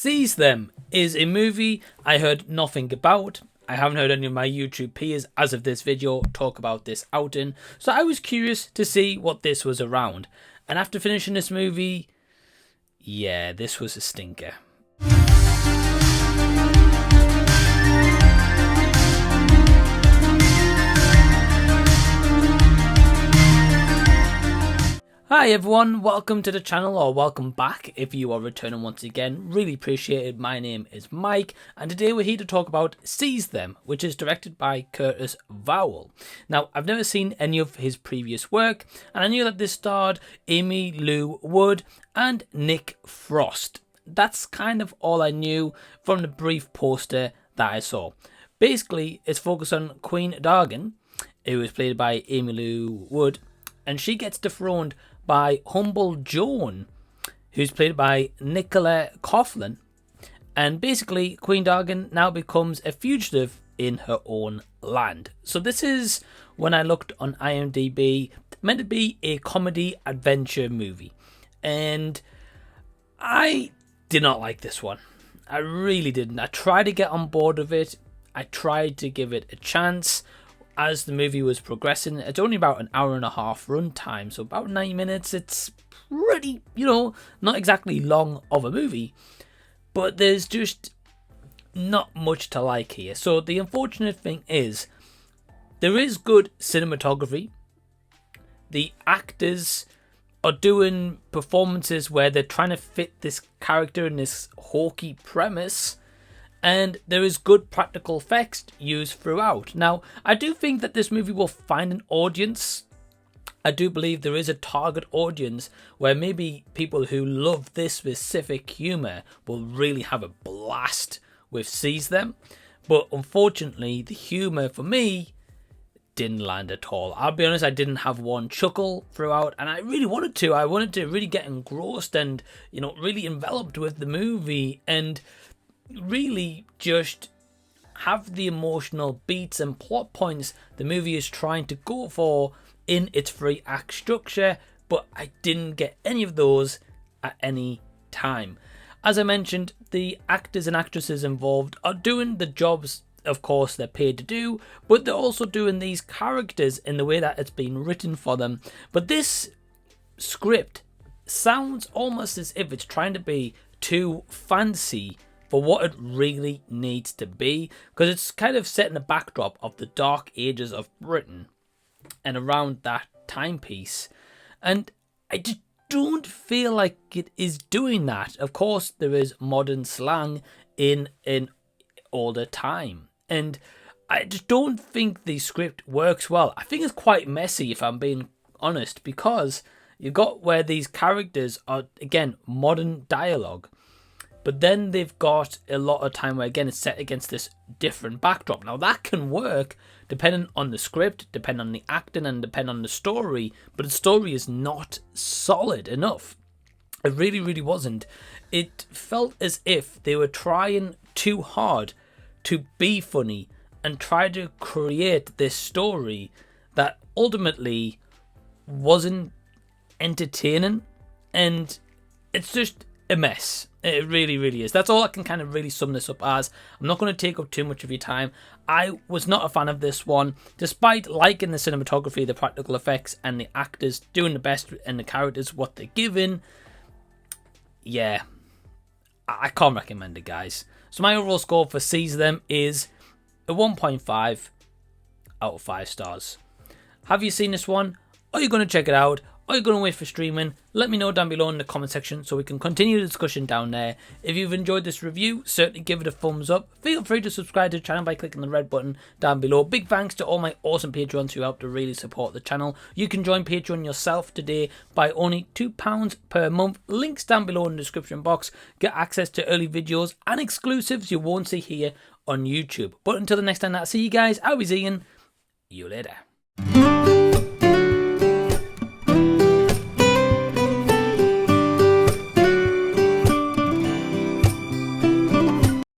Seize Them is a movie I heard nothing about. I haven't heard any of my YouTube peers as of this video talk about this outing, so I was curious to see what this was around. And after finishing this movie, yeah, this was a stinker. Hi everyone, welcome to the channel, or welcome back if you are returning once again. Really appreciate it. My name is Mike, and today we're here to talk about Seize Them, which is directed by Curtis Vowell. Now, I've never seen any of his previous work, and I knew that this starred Aimee Wood and Nick Frost. That's kind of all I knew from the brief poster that I saw. Basically, it's focused on Queen Dargan, who is played by Aimee Wood, and she gets dethroned by Humble Joan, who's played by Nicola Coughlan, and basically Queen Dargan now becomes a fugitive in her own land. So this is, when I looked on IMDb, meant to be a comedy adventure movie, and I did not like this one. I really didn't. I tried to get on board with it. I tried to give it a chance. As the movie was progressing, it's only about an hour and a half run time, so about 90 minutes. It's pretty, not exactly long of a movie, but there's just not much to like here. So the unfortunate thing is, there is good cinematography. The actors are doing performances where they're trying to fit this character in this hokey premise, and there is good practical effects used throughout. Now, I do think that this movie will find an audience. I do believe there is a target audience where maybe people who love this specific humour will really have a blast with Seize Them. But unfortunately, the humour for me didn't land at all. I'll be honest, I didn't have one chuckle throughout, and I really wanted to. I wanted to really get engrossed and, really enveloped with the movie, and really just have the emotional beats and plot points the movie is trying to go for in its 3-act structure, but I didn't get any of those at any time. As I mentioned, the actors and actresses involved are doing the jobs, of course, they're paid to do, but they're also doing these characters in the way that it's been written for them. But this script sounds almost as if it's trying to be too fancy for what it really needs to be, because it's kind of set in the backdrop of the dark ages of Britain and around that timepiece, and I just don't feel like it is doing that. Of course, there is modern slang in an older time, and I just don't think the script works well. I think it's quite messy, if I'm being honest, because you've got where these characters are, again, modern dialogue, but then they've got a lot of time where, again, it's set against this different backdrop. Now, that can work depending on the script, depending on the acting, and depending on the story, but the story is not solid enough. It really, really wasn't. It felt as if they were trying too hard to be funny and try to create this story that ultimately wasn't entertaining, and it's just a mess. It really, really is. That's all I can kind of really sum this up as. I'm not going to take up too much of your time. I was not a fan of this one, despite liking the cinematography, the practical effects, and the actors doing the best and the characters what they're given. Yeah, I can't recommend it, guys. So my overall score for Seize Them is a 1.5 out of 5 stars. Have you seen this one? Are you going to check it out? Are you going to wait for streaming? Let me know down below in the comment section so we can continue the discussion down there. If you've enjoyed this review, certainly give it a thumbs up. Feel free to subscribe to the channel by clicking the red button down below. Big thanks to all my awesome Patreons who help to really support the channel. You can join Patreon yourself today by only £2 per month. Links down below in the description box. Get access to early videos and exclusives you won't see here on YouTube. But until the next time that I see you guys, I'll be seeing you later.